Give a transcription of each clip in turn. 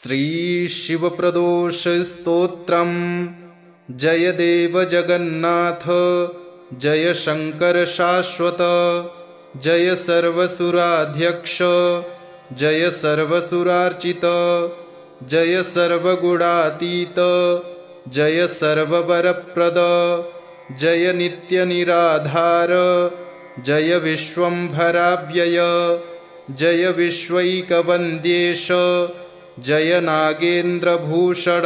श्रीशिवप्रदोषस्तोत्रम्। जय देव जगन्नाथ, जय शंकर शाश्वत, जय सर्वसुराध्यक्ष, जय सर्वसुरार्चित, जय सर्वगुणातीत, जय सर्ववरप्रद, जय नित्यनिराधार, जय विश्वंभराव्यय, जय विश्वैकवन्द्येश, जय नागेन्द्रभूषण,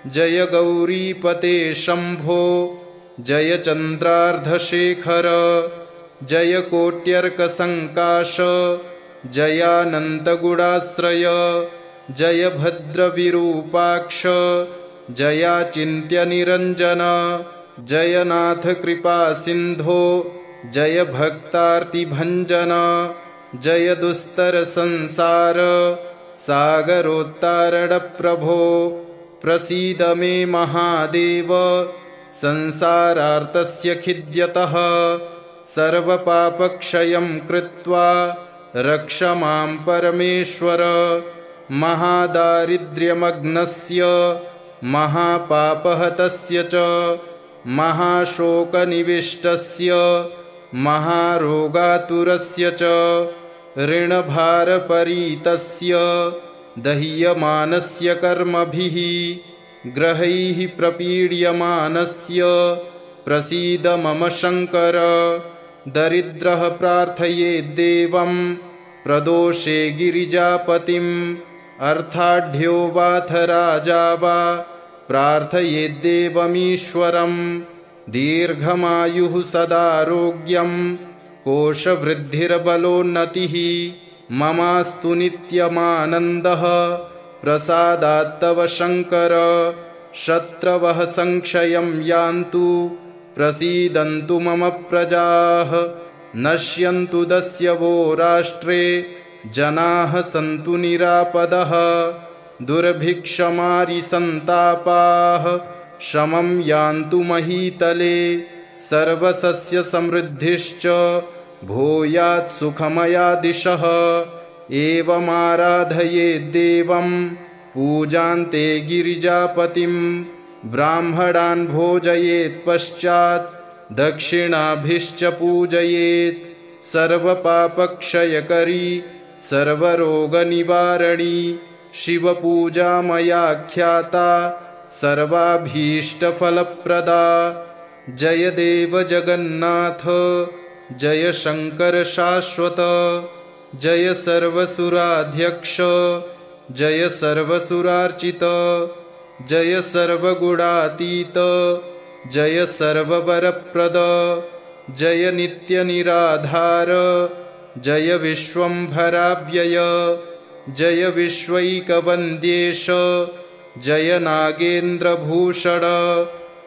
जय गौरीपते शंभो, जय चन्द्रार्धशेखर, जय कोट्यर्कसङ्काश, जयानन्तगुणाश्रय, जय भद्रविरूपाक्ष, जयाचिन्त्यनिरञ्जन, जय नाथ कृपासिन्धो, जय भक्तार्तिभञ्जन, जय दुस्तरसंसार सागरोत्तारणप्रभो, प्रसीद मे महादेव, संसारार्तस्य खिद्यतः, सर्वपापक्षयं कृत्वा रक्ष मां परमेश्वर, महादारिद्र्यमग्नस्य महापापहतस्य च, महाशोकनिविष्टस्य महारोगातुरस्य च, ऋणभारपरीतस्य दह्यमानस्य कर्मभिः, ग्रहैः प्रपीड्यमानस्य प्रसीद मम शंकर, दरिद्रः प्रार्थयेद्देवं प्रदोषे गिरिजापतिम्, अर्थाढ्यो वाथ राजा वा प्रार्थयेद्देवमीश्वरम्, दीर्घमायुः सदारोग्यं कोशवृद्धिर्बलोन्नतिः, ममास्तु नित्यमानन्दः प्रसादात्तव शंकर, शत्रवः संक्षयं यान्तु प्रसीदन्तु मम प्रजाः, नश्यन्तु दस्यवो राष्ट्रे जनाः सन्तु निरापदः, दुर्भिक्षमारिसन्तापाः शमं यान्तु महीतले, सर्वसस्यसमृद्धिश्च भूयात् सुखमया दिशः, एवमाराधयेद्देवं पूजान्ते गिरिजापतिं, ब्राह्मणान् भोजयेत् पश्चात् दक्षिणाभिश्च पूजयेत्, सर्वपापक्षयकरी सर्वरोगनिवारणी शिवपूजा मया ख्याता सर्वाभीष्टफलप्रदा। जय देव जगन्नाथ, जय शंकर शाश्वत, जय सर्वसुराध्यक्ष, जय सर्वसुरार्चित, जय सर्वगुणातीत, जय सर्ववरप्रद, जय नित्यनिराधार, जय विश्वंभराव्यय, जय विश्वैकवन्द्येश, जय नागेन्द्रभूषण,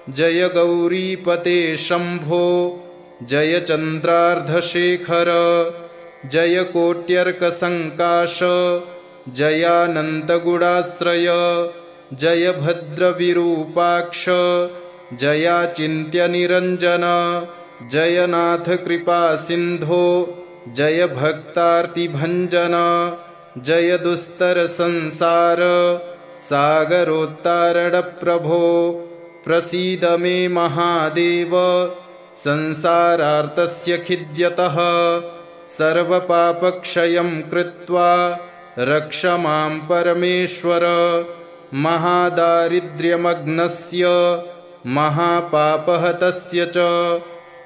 जय गौरीपते शंभो, जय चन्द्रार्धशेखर, जय कोट्यर्कसङ्काश, जयानन्तगुणाश्रय, जय भद्रविरूपाक्ष, जयाचिन्त्यनिरञ्जन, जय नाथ कृपासिन्धो, जय भक्तार्तिभञ्जन, जय दुस्तरसंसार सागरोत्तारणप्रभो, प्रसीद मे महादेव, संसारार्तस्य खिद्यतः, सर्वपापक्षयं कृत्वा रक्ष मां परमेश्वर, महादारिद्र्यमग्नस्य महापापहतस्य च,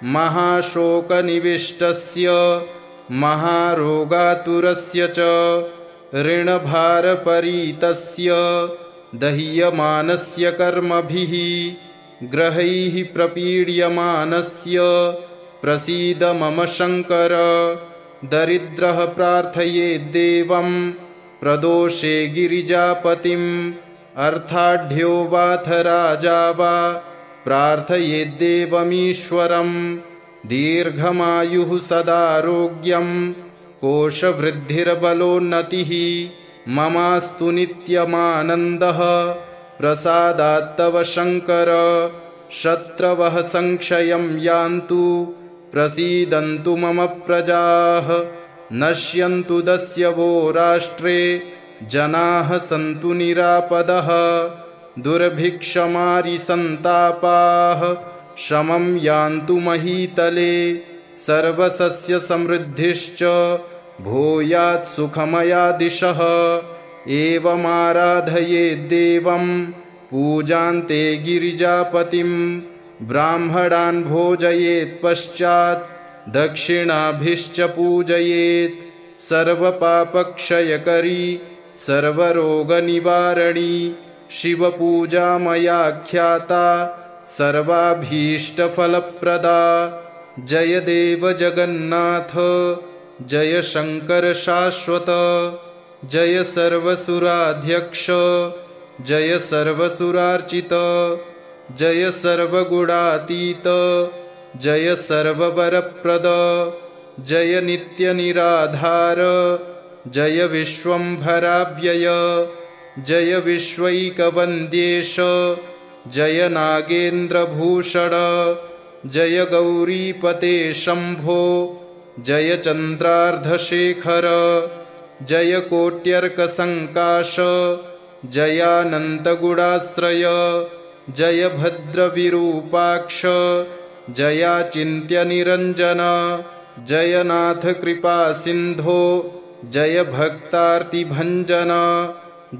महाशोकनिविष्टस्य महारोगातुरस्य च, ऋणभारपरीतस्य दह्यमानस्य कर्मभिः, ग्रहैः प्रपीड्यमानस्य प्रसीद मम शंकर, दरिद्रः प्रार्थयेद्देवं प्रदोषे गिरिजापतिम्, अर्थाढ्यो वाथ राजा वा प्रार्थयेद्देवमीश्वरम्, दीर्घमायुः सदारोग्यं कोशवृद्धिर्बलोन्नतिः, ममास्तु नित्यमानन्दः प्रसादात्तव शंकर, शत्रवः संक्षयं यान्तु प्रसीदन्तु मम प्रजाः, नश्यन्तु दस्यवो राष्ट्रे जनाः सन्तु निरापदः दुर्भिक्षमारिसन्तापाः शमं यान्तु महीतले सर्वसस्यसमृद्धिश्च भूयात् सुखमयादिशः एवमाराधयेद्देवं पूजान्ते गिरिजापतिं ब्राह्मणान् भोजयेत् पश्चात् दक्षिणाभिश्च पूजयेत् सर्वपापक्षयकरी सर्वरोगनिवारणी शिवपूजा मया ख्याता सर्वाभीष्टफलप्रदा। जय देव जगन्नाथ जय शंकर शाश्वत जय सर्वसुराध्यक्ष जय सर्वसुरार्चित जय सर्वगुणातीत जय सर्ववरप्रद जय नित्यनिराधार जय विश्वंभराव्यय जय विश्वैकवन्द्येश जय नागेन्द्रभूषण जय गौरीपते शंभो जय चन्द्रार्धशेखर जय कोट्यर्कसङ्काश जयानन्तगुणाश्रय जय भद्रविरूपाक्ष जयाचिन्त्यनिरञ्जन जय नाथ कृपासिन्धो जय भक्तार्तिभञ्जन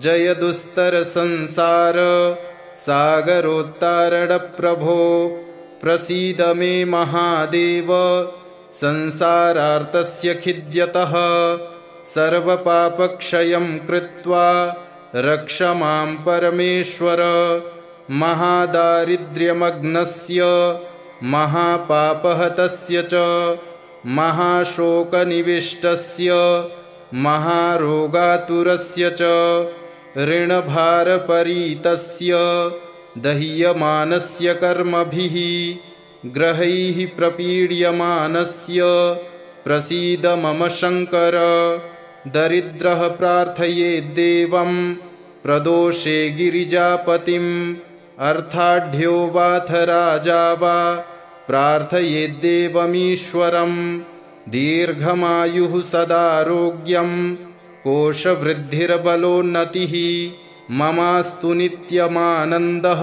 जय दुस्तरसंसार सागरोत्तारणप्रभो प्रसीद मे महादेव संसारार्तस्य खिद्यतः सर्वपापक्षयं कृत्वा रक्ष मां परमेश्वर महादारिद्र्यमग्नस्य महापापहतस्य च महाशोकनिविष्टस्य महारोगातुरस्य च ऋणभारपरीतस्य दह्यमानस्य कर्मभिः ग्रहैः प्रपीड्यमानस्य प्रसीद मम शङ्कर दरिद्रः प्रार्थयेद्देवं प्रदोषे गिरिजापतिम् अर्थाढ्यो वाथ राजा वा प्रार्थयेद्देवमीश्वरं दीर्घमायुः सदारोग्यं कोशवृद्धिर्बलोन्नतिः ममास्तु नित्यमानन्दः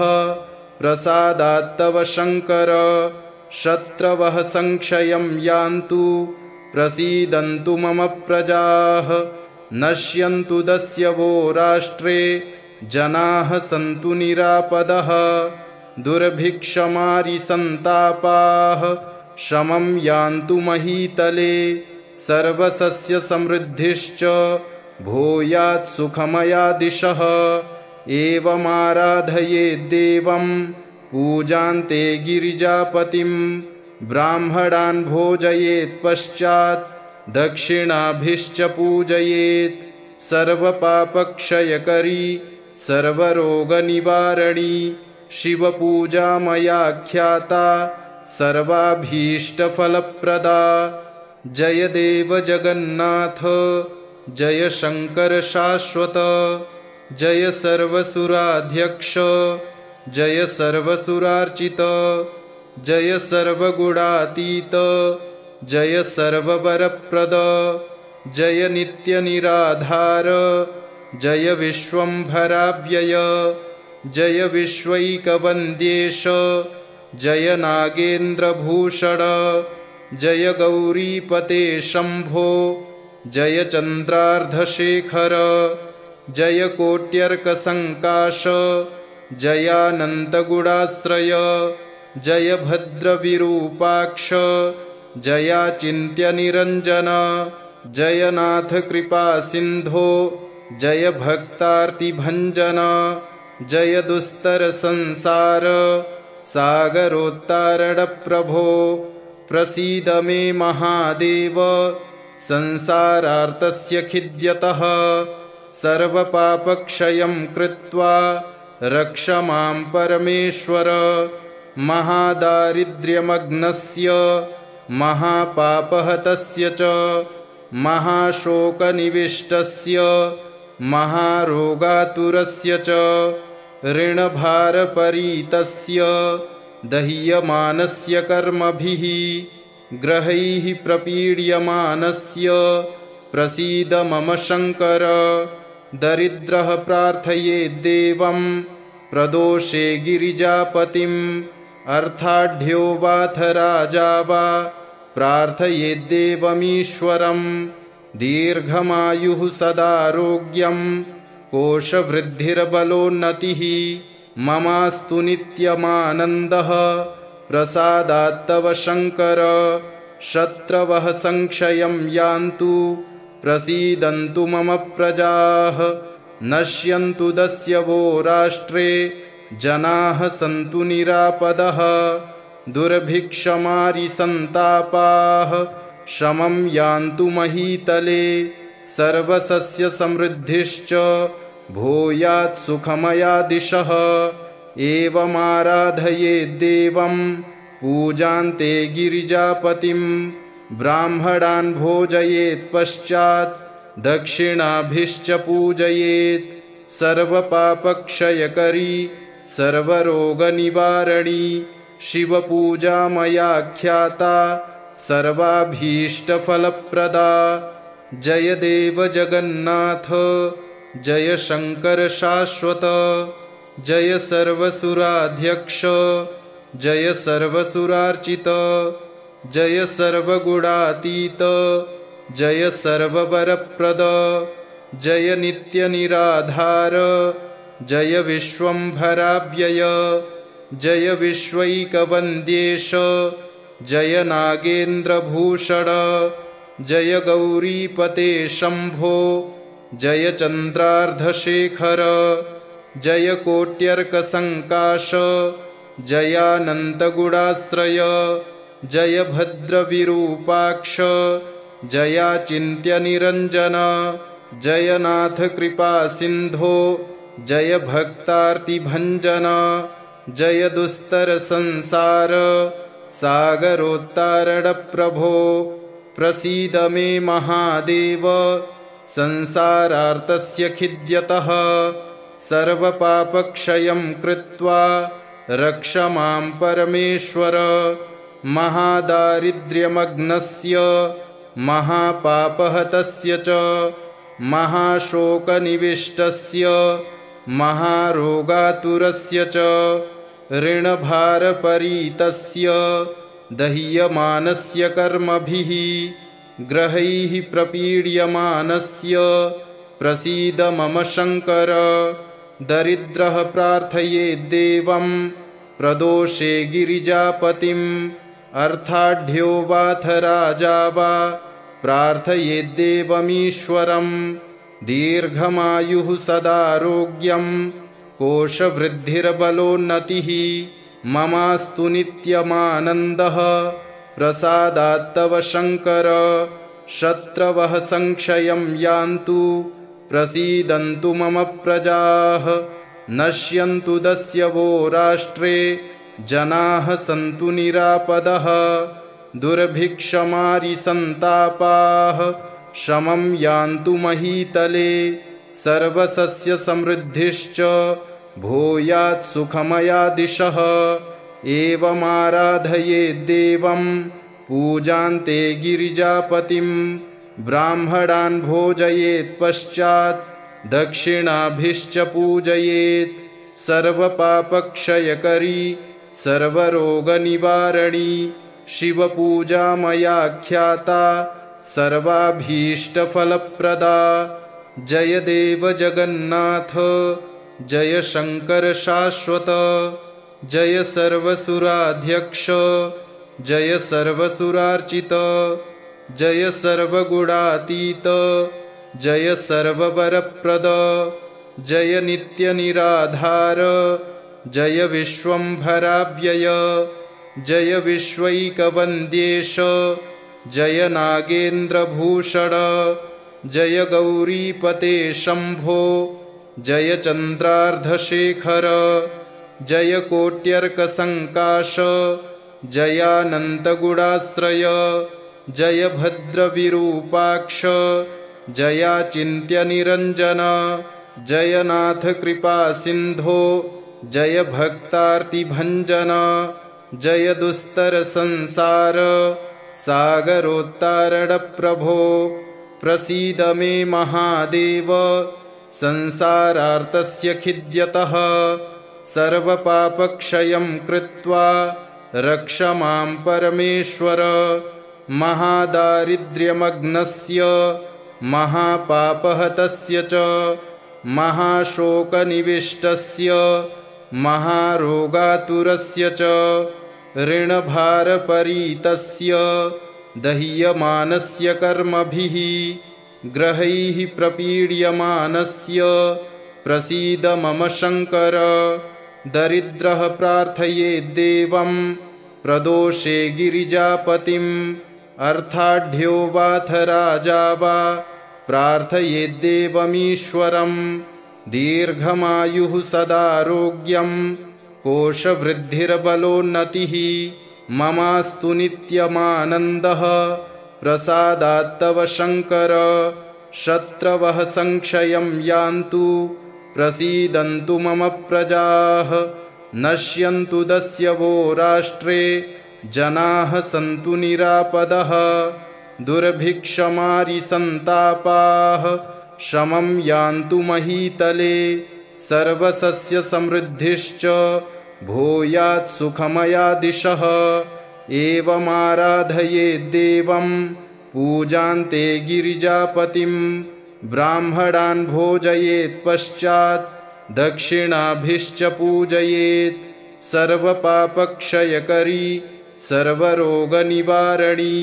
प्रसादात्तव शङ्कर शत्रवः संक्षयं यान्तु प्रसीदन्तु मम प्रजाः नश्यन्तु दस्यवो राष्ट्रे जनाः सन्तु निरापदः दुर्भिक्षमारिसन्तापाः शमं यान्तु महीतले सर्वसस्यसमृद्धिश्च भूयात् सुखमयादिशः एवमाराधयेद्देवं पूजान्ते गिरिजापतिं ब्राह्मणान् भोजयेत् पश्चात् दक्षिणाभिश्च पूजयेत् सर्वपापक्षयकरी सर्वरोगनिवारणी शिवपूजा मया ख्याता सर्वाभीष्टफलप्रदा। जय देव जगन्नाथ जय शंकर शाश्वत जय सर्वसुराध्यक्ष जय सर्वसुरार्चित जय सर्वगुणातीत जय सर्ववरप्रद जय नित्यनिराधार जय विश्वंभराव्यय जय विश्वैकवन्द्येश जय नागेन्द्रभूषण जय गौरीपते शंभो जय चन्द्रार्धशेखर जय कोट्यर्कसङ्काश जयानन्तगुणाश्रय जय भद्रविरूपाक्ष जयाचिन्त्यनिरञ्जन जय नाथ कृपासिन्धो जय भक्तार्तिभञ्जन जय दुस्तरसंसार सागरोत्तारणप्रभो प्रसीद मे महादेव संसारार्तस्य खिद्यतः सर्वपापक्षयं कृत्वा रक्ष मां परमेश्वर महादारिद्र्यमग्नस्य महापापहतस्य च महाशोकनिविष्टस्य महारोगातुरस्य च ऋणभारपरीतस्य दह्यमानस्य कर्मभिः ग्रहैः प्रपीड्यमानस्य प्रसीद मम शङ्कर दरिद्रः प्रार्थयेद्देवं प्रदोषे गिरिजापतिम् अर्थाढ्यो वाथ राजा वा प्रार्थयेद्देवमीश्वरम् दीर्घमायुः सदारोग्यं कोशवृद्धिर्बलोन्नतिः ममास्तु नित्यमानन्दः प्रसादात्तव शङ्कर शत्रवः संक्षयं यान्तु प्रसीदन्तु मम प्रजाः नश्यन्तु दस्यवो राष्ट्रे जनाः सन्तु निरापदः दुर्भिक्षमारिसन्तापाः शमं यान्तु महीतले सर्वसस्यसमृद्धिश्च भूयात् सुखमया दिशः एवमाराधयेद्देवं पूजान्ते गिरिजापतिं ब्राह्मणान् भोजयेत् पश्चात् दक्षिणाभिश्च पूजयेत् सर्वपापक्षयकरी सर्वरोगनिवारणी शिवपूजा मया ख्याता सर्वाभीष्टफलप्रदा जय देव जगन्नाथ जय शङ्कर शाश्वत जय सर्वसुराध्यक्ष जय सर्वसुरार्चित जय सर्वगुणातीत जय सर्ववरप्रद जय नित्यनिराधार जय विश्वम्भराव्यय जय विश्वैकवन्द्येश जय नागेन्द्रभूषण जय गौरीपते शम्भो जय चन्द्रार्धशेखर जय कोट्यर्कसङ्काश जयानन्तगुणाश्रय जय भद्रविरूपाक्ष जयाचिन्त्यनिरञ्जन जय नाथ कृपासिन्धो जय भक्तार्तिभञ्जन जय दुस्तरसंसार सागरोत्तारणप्रभो प्रसीद मे महादेव संसारार्तस्य खिद्यतः सर्वपापक्षयं कृत्वा रक्ष मां परमेश्वर महादारिद्र्यमग्नस्य महापापहतस्य च महाशोकनिविष्टस्य महारोगातुरस्य च ऋणभारपरीतस्य दह्यमानस्य कर्मभिः ग्रहैः प्रपीड्यमानस्य प्रसीद मम शङ्कर दरिद्रः प्रार्थयेद्देवं प्रदोषे गिरिजापतिम् अर्थाढ्यो वाथ राजा वा प्रार्थयेद्देवमीश्वरम् दीर्घमायुः सदारोग्यं कोशवृद्धिर्बलोन्नतिः ममास्तु नित्यमानन्दः प्रसादात्तव शङ्कर शत्रवः संक्षयं यान्तु प्रसीदन्तु मम प्रजाः नश्यन्तु दस्यवो राष्ट्रे जनाः सन्तु निरापदः दुर्भिक्षमारिसन्तापाः शमं यान्तु महीतले सर्वसस्यसमृद्धिश्च भूयात् सुखमया दिशः एवमाराधयेद्देवं पूजान्ते गिरिजापतिं ब्राह्मणान् भोजयेत् पश्चात् दक्षिणाभिश्च पूजयेत् सर्वपापक्षयकरी सर्वरोगनिवारणी शिवपूजा मया ख्याता सर्वाभीष्टफलप्रदा जय देव जगन्नाथ जय शङ्कर शाश्वत जय सर्वसुराध्यक्ष जय सर्वसुरार्चित जय सर्वगुणातीत जय सर्ववरप्रद जय नित्यनिराधार जय विश्वम्भराव्यय जय विश्वैकवन्द्येश जय नागेन्द्रभूषण जय गौरीपते शम्भो जय चन्द्रार्धशेखर जय कोट्यर्कसङ्काश जयानन्तगुणाश्रय जय भद्रविरूपाक्ष जयाचिन्त्यनिरञ्जन जय नाथ कृपासिन्धो जय भक्तार्तिभञ्जन जय दुस्तरसंसार सागरोत्तारणप्रभो प्रसीद मे महादेव संसारार्तस्य खिद्यतः सर्वपापक्षयं कृत्वा रक्ष मां परमेश्वर। महादारिद्र्यमग्नस्य महापापहतस्य च महाशोकनिविष्टस्य महारोगातुरस्य च ऋणभारपरीतस्य दह्यमानस्य कर्मभिः ग्रहैः प्रपीड्यमानस्य प्रसीद मम शङ्कर। दरिद्रः प्रार्थयेद्देवं प्रदोषे गिरिजापतिम् अर्थाढ्यो वाथ राजा वा प्रार्थयेद्देवमीश्वरम्। दीर्घमायुः सदारोग्यं कोशवृद्धिर्बलोन्नतिः ममास्तु नित्यमानन्दः प्रसादात्तव शङ्कर। शत्रवः संक्षयं यान्तु प्रसीदन्तु मम प्रजाः नश्यन्तु दस्यवो राष्ट्रे जनाः सन्तु निरापदः। दुर्भिक्षमारिसन्तापाः शमं यान्तु महीतले सर्वसस्यसमृद्धिश्च भूयात् सुखमया दिशः। एवमाराधयेद्देवं पूजान्ते गिरिजापतिं ब्राह्मणान् भोजयेत् पश्चात् दक्षिणाभिश्च पूजयेत्। सर्वपापक्षयकरी सर्वरोगनिवारणी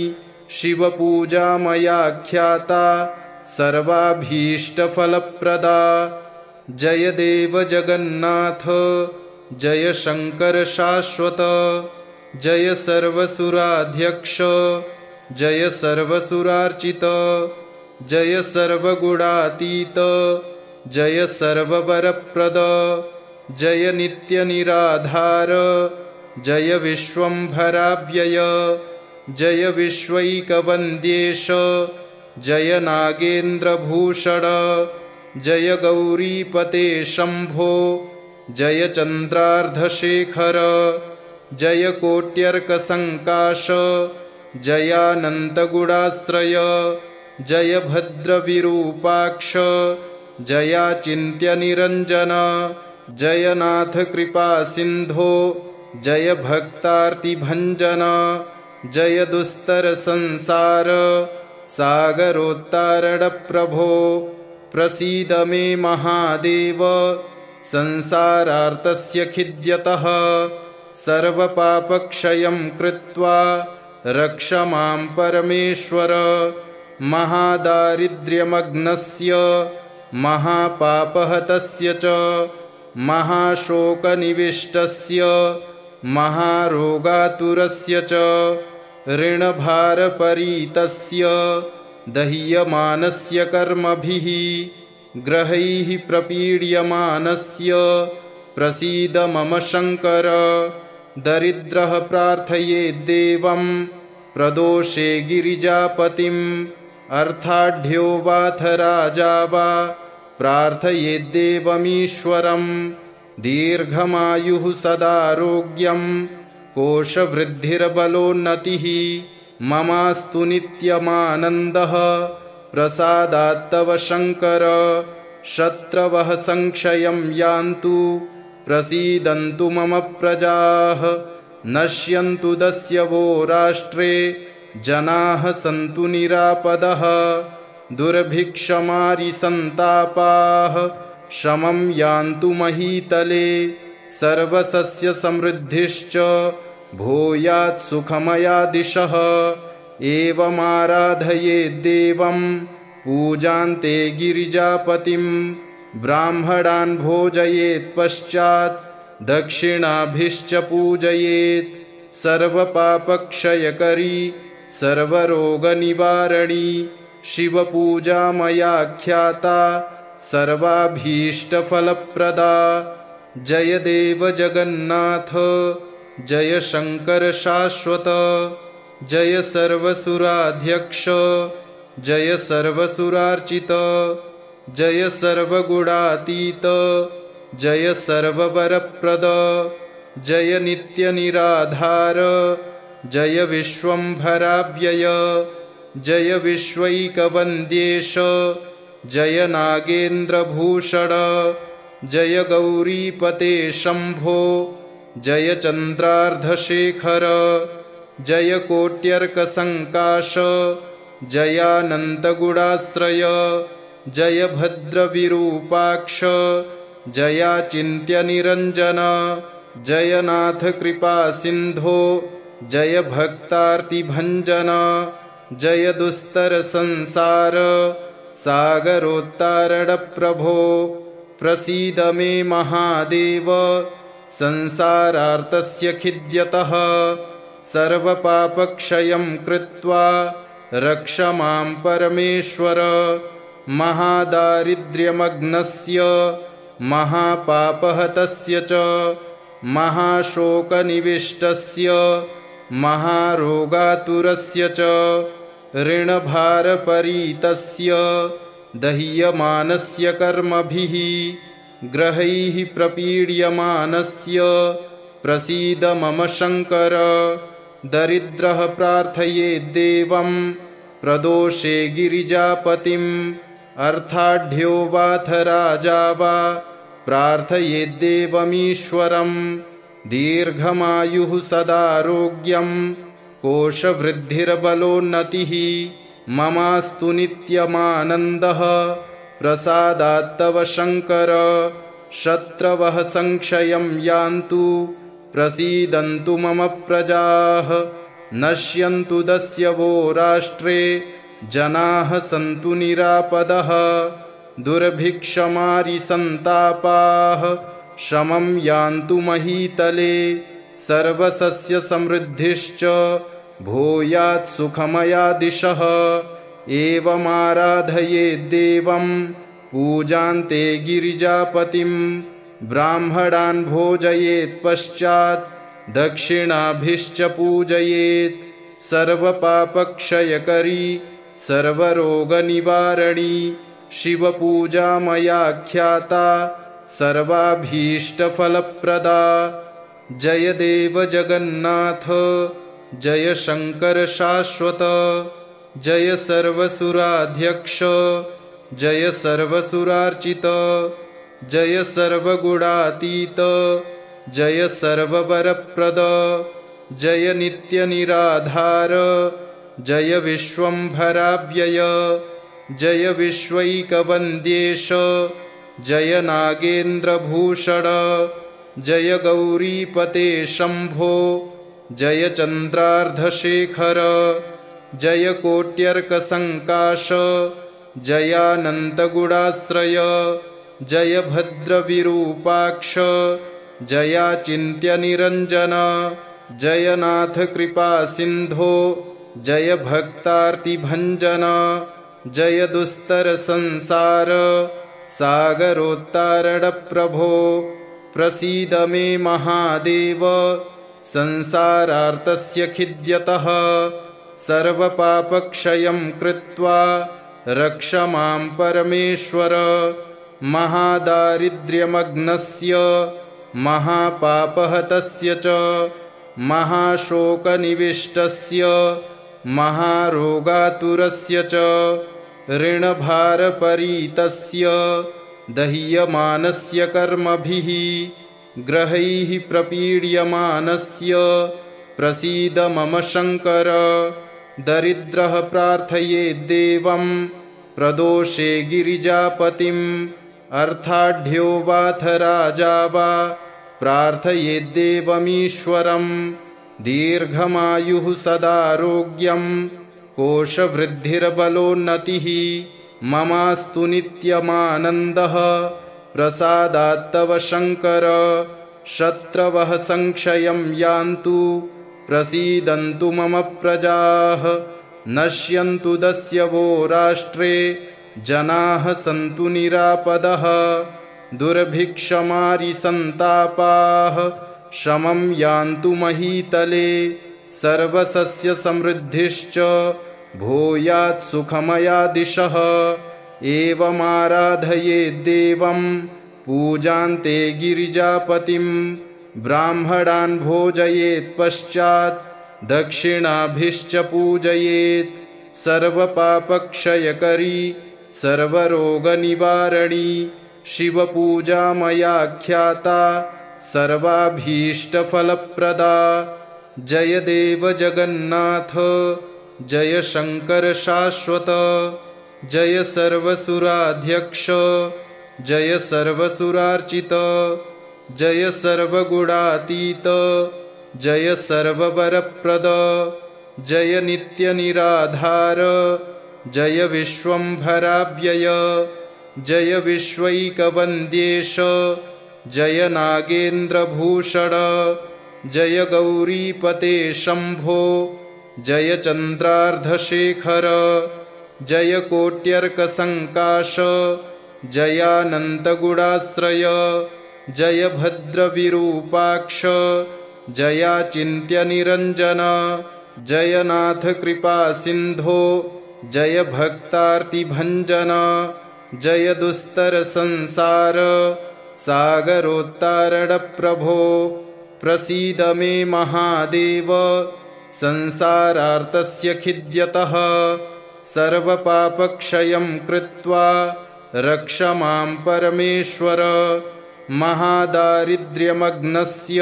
शिवपूजा मया ख्याता सर्वाभीष्टफलप्रदा। जय देव जगन्नाथ जय शङ्कर शाश्वत। जय सर्वसुराध्यक्ष जय सर्वसुरार्चित। जय सर्वगुणातीत जय सर्ववरप्रद। जय नित्यनिराधार जय विश्वम्भराव्यय। जय विश्वैकवन्द्येश जय नागेन्द्रभूषण। जय गौरीपते शम्भो जय चन्द्रार्धशेखर। जय कोट्यर्कसङ्काश जयानन्तगुणाश्रय। जय भद्रविरूपाक्ष जयाचिन्त्यनिरञ्जन। जय नाथ कृपासिन्धो जय भक्तार्तिभञ्जन। जय दुस्तरसंसार सागरोत्तारणप्रभो। प्रसीद मे महादेव संसारार्तस्य खिद्यतः सर्वपापक्षयं कृत्वा रक्ष मां परमेश्वर। महादारिद्र्यमग्नस्य महापापहतस्य च महाशोकनिविष्टस्य महारोगातुरस्य च ऋणभारपरीतस्य दह्यमानस्य कर्मभिः ग्रहैः प्रपीड्यमानस्य प्रसीद मम शङ्कर। दरिद्रः प्रार्थयेद्देवं प्रदोषे गिरिजापतिम् अर्थाढ्यो वाथ राजा वा प्रार्थयेद्देवमीश्वरम्। दीर्घमायुः सदारोग्यं कोशवृद्धिर्बलोन्नतिः ममास्तु नित्यमानन्दः प्रसादात्तव शङ्कर। शत्रवः संक्षयं यान्तु प्रसीदन्तु मम प्रजाः नश्यन्तु दस्यवो राष्ट्रे जनाः सन्तु निरापदः। दुर्भिक्षमारिसन्तापाः शमं यान्तु महीतले सर्वसस्यसमृद्धिश्च भूयात् सुखमया दिशः। एवमाराधयेद्देवं पूजान्ते गिरिजापतिं ब्राह्मणान् भोजयेत् पश्चात् दक्षिणाभिश्च पूजयेत्। सर्वपापक्षयकरी सर्वरोगनिवारणी शिवपूजा मया ख्याता सर्वाभीष्टफलप्रदा। जय देव जगन्नाथ जय शङ्कर शाश्वत। जय सर्वसुराध्यक्ष जय सर्वसुरार्चित। जय सर्वगुणातीत जय सर्ववरप्रद। जय नित्यनिराधार जय विश्वम्भराव्यय। जय विश्वैकवन्द्येश जय नागेन्द्रभूषण जय गौरीपते शम्भो जय चन्द्रार्धशेखर जय कोट्यर्कसङ्काश जयानन्तगुणाश्रय जय भद्रविरूपाक्ष जयाचिन्त्यनिरञ्जन जय नाथ कृपासिन्धो जय भक्तार्तिभञ्जन जय दुस्तरसंसार सागरोत्तारणप्रभो प्रसीद मे महादेव संसारार्तस्य खिद्यतः सर्वपापक्षयं कृत्वा रक्ष मां परमेश्वर महादारिद्र्यमग्नस्य महापापहतस्य च महाशोकनिविष्टस्य महारोगातुरस्य च ऋणभारपरीतस्य दह्यमानस्य कर्मभिः ग्रहैः प्रपीड्यमानस्य प्रसीद मम शङ्कर दरिद्रः प्रार्थयेद्देवं प्रदोषे गिरिजापतिम् अर्थाढ्यो वाथ राजा वा प्रार्थयेद्देवमीश्वरम् दीर्घमायुः सदारोग्यं कोशवृद्धिर्बलोन्नतिः ममास्तु नित्यमानन्दः प्रसादात्तव शङ्कर शत्रवः संक्षयं यान्तु प्रसीदन्तु मम प्रजाः नश्यन्तु दस्यवो राष्ट्रे जनाः सन्तु निरापदः दुर्भिक्षमारिसन्तापाः शमं यान्तु महीतले सर्वसस्यसमृद्धिश्च भूयात् सुखमया दिशः एवमाराधयेद्देवं पूजान्ते गिरिजापतिं ब्राह्मणान् भोजयेत्पश्चात् दक्षिणाभिश्च पूजयेत् सर्वपापक्षयकरी सर्वरोगनिवारणी शिवपूजा मया ख्याता सर्वाभीष्टफलप्रदा जय देव जगन्नाथ जय शङ्कर शाश्वत जय सर्वसुराध्यक्ष जय सर्वसुरार्चित जय सर्वगुणातीत जय सर्ववरप्रद जय नित्यनिराधार जय विश्वम्भराव्यय जय विश्वैकवन्द्येश जय नागेन्द्रभूषण जय गौरीपते शम्भो जय चन्द्रार्धशेखर जय कोट्यर्कसङ्काश जयानन्तगुणाश्रय जय भद्रविरूपाक्ष जयाचिन्त्यनिरञ्जन जय नाथ कृपासिन्धो जय भक्तार्तिभञ्जन जय दुस्तरसंसार सागरोत्तारणप्रभो प्रसीद मे महादेव संसारार्तस्य खिद्यतः सर्वपापक्षयं कृत्वा रक्ष मां परमेश्वर महादारिद्र्यमग्नस्य महापापहतस्य च महाशोकनिविष्टस्य महारोगातुरस्य च ऋणभारपरीतस्य दह्यमानस्य कर्मभिः ग्रहैः प्रपीड्यमानस्य प्रसीद मम शङ्कर दरिद्रः प्रार्थयेद्देवं प्रदोषे गिरिजापतिम् अर्थाढ्यो वाथ राजा वा प्रार्थयेद्देवमीश्वरम् दीर्घमायुः सदारोग्यं कोशवृद्धिर्बलोन्नतिः ममास्तु नित्यमानन्दः प्रसादात्तव शङ्कर शत्रवः संक्षयं यान्तु प्रसीदन्तु मम प्रजाः नश्यन्तु दस्यवो राष्ट्रे जनाः सन्तु निरापदः दुर्भिक्षमारिसन्तापाः शमं यान्तु महीतले सर्वसस्यसमृद्धिश्च भूयात् सुखमया दिशः एवमाराधयेद्देवं पूजान्ते गिरिजापतिं ब्राह्मणान् भोजयेत्पश्चात् दक्षिणाभिश्च पूजयेत् सर्वपापक्षयकरी सर्वरोगनिवारणी शिवपूजा मया ख्याता सर्वाभीष्टफलप्रदा। जय देव जगन्नाथ जय शंकर शाश्वत, जय सर्वसुराध्यक्ष जय सर्वसुरार्चित, जय सर्वगुणातीत जय सर्ववरप्रद, जय नित्यनिराधार जय विश्वंभराव्यय, जय विश्वैकवन्द्येश जय नागेन्द्रभूषण, जय गौरीपते शंभो जय चन्द्रार्धशेखर, जय कोट्यर्कसङ्काश जयानन्तगुणाश्रय, जय भद्रविरूपाक्ष जयाचिन्त्यनिरञ्जन, जय नाथ कृपासिन्धो जय भक्तार्तिभञ्जन, जय दुस्तरसंसार सागरोत्तारणप्रभो। प्रसीद मे महादेव संसारार्तस्य खिद्यतः, सर्वपापक्षयं कृत्वा रक्ष मां परमेश्वर। महादारिद्र्यमग्नस्य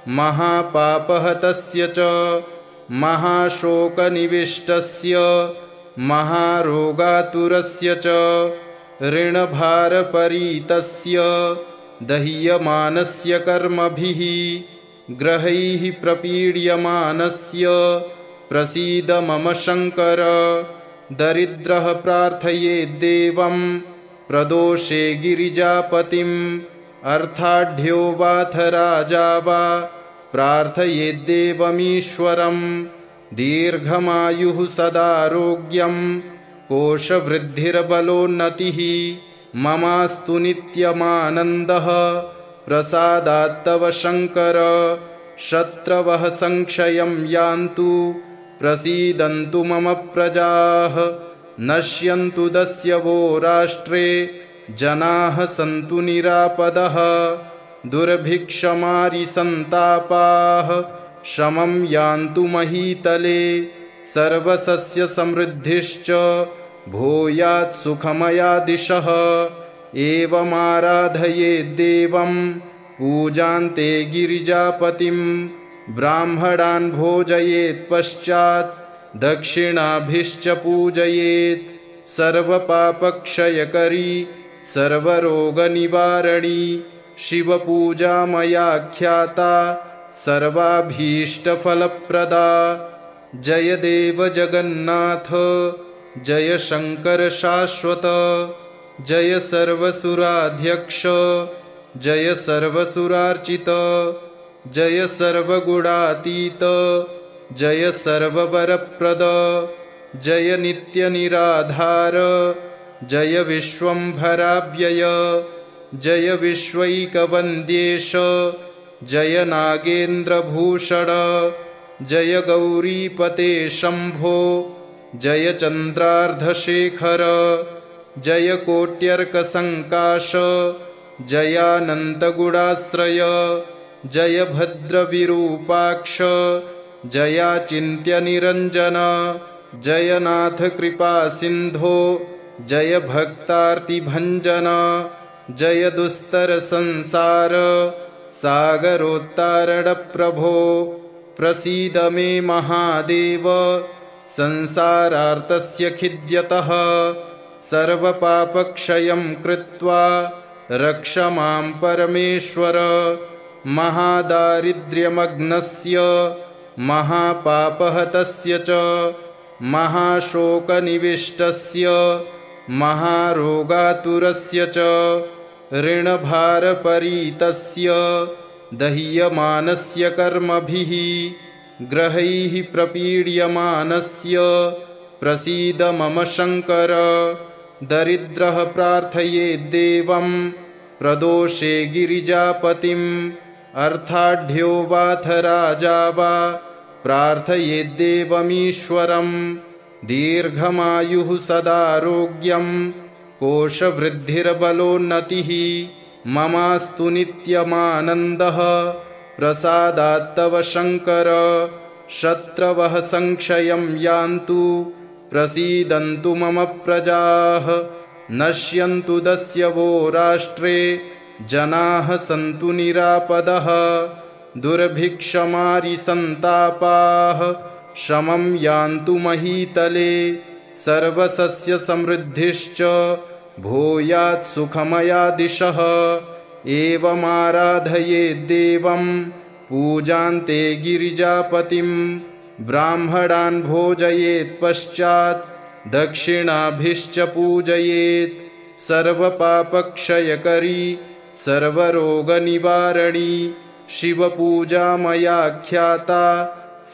महापापहतस्य च महाशोकनिविष्टस्य महारोगातुरस्य च ऋणभारपरीतस्य दह्यमानस्य कर्मभिः ग्रहैः प्रपीड्यमानस्य प्रसीद मम शंकर। दरिद्रः प्रार्थयेद्देवं प्रदोषे गिरिजापतिम्, अर्थाढ्यो वाथ राजा वा प्रार्थयेद्देवमीश्वरम्। दीर्घमायुः सदारोग्यं कोशवृद्धिर्बलोन्नतिः, ममास्तु नित्यमानन्दः प्रसादात्तव शंकर। शत्रवः संक्षयं यान्तु प्रसीदन्तु मम प्रजाः, नश्यन्तु दस्यवो राष्ट्रे जनाः सन्तु निरापदः। दुर्भिक्षमारिसन्तापाः शमं यान्तु महीतले, सर्वसस्यसमृद्धिश्च भूयात् सुखमयादिशः। एवमाराधयेद्देवं पूजान्ते गिरिजापतिं, ब्राह्मणान् भोजयेत् पश्चात् दक्षिणाभिश्च पूजयेत्। सर्वपापक्षयकरी सर्वरोगनिवारणी शिवपूजा मया ख्याता सर्वाभीष्टफलप्रदा। जय देव जगन्नाथ जय शंकर शाश्वत, जय सर्वसुराध्यक्ष जय सर्वसुरार्चित, जय सर्वगुणातीत जय सर्ववरप्रद, जय नित्यनिराधार जय विश्वंभराव्यय, जय विश्वैकवन्द्येश जय नागेन्द्रभूषण, जय गौरीपते शंभो जय चन्द्रार्धशेखर, जय कोट्यर्कसङ्काश जयानन्तगुणाश्रय, जय भद्रविरूपाक्ष जयाचिन्त्यनिरञ्जन, जय नाथ कृपासिन्धो जय भक्तार्तिभञ्जन, जय दुस्तरसंसार सागरोत्तारणप्रभो। प्रसीद मे महादेव संसारार्तस्य खिद्यतः, सर्वपापक्षयं कृत्वा रक्ष मां परमेश्वर। महादारिद्र्यमग्नस्य महापापहतस्य च महाशोकनिविष्टस्य महारोगातुरस्य च ऋणभारपरीतस्य दह्यमानस्य कर्मभिः ग्रहैः प्रपीड्यमानस्य प्रसीद मम शंकर। दरिद्रः प्रार्थयेद्देवं प्रदोषे गिरिजापतिम्, अर्थाढ्यो वाथ राजा वा प्रार्थयेद्देवमीश्वरम्। दीर्घमायुः सदारोग्यं कोशवृद्धिर्बलोन्नतिः, ममास्तु नित्यमानन्दः प्रसादात्तव शंकर। शत्रवः संक्षयं यान्तु प्रसीदन्तु मम प्रजाः नश्यन्तु दस्यवो राष्ट्रे जनाः सन्तु निरापदः दुर्भिक्षमारिसन्तापाः शमं यान्तु महीतले सर्वसस्यसमृद्धिश्च भूयात् सुखमया दिशः एवमाराधयेद्देवं पूजान्ते गिरिजापतिं ब्राह्मणान् भोजयेत् पश्चात् दक्षिणाभिश्च पूजयेत् सर्वपापक्षयकरी सर्वरोगनिवारणी शिवपूजा मया ख्याता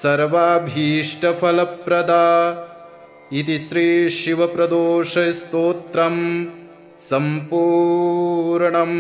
सर्वाभीष्टफलप्रदा इति श्रीशिवप्रदोषस्तोत्रम् सम्पूर्णम्।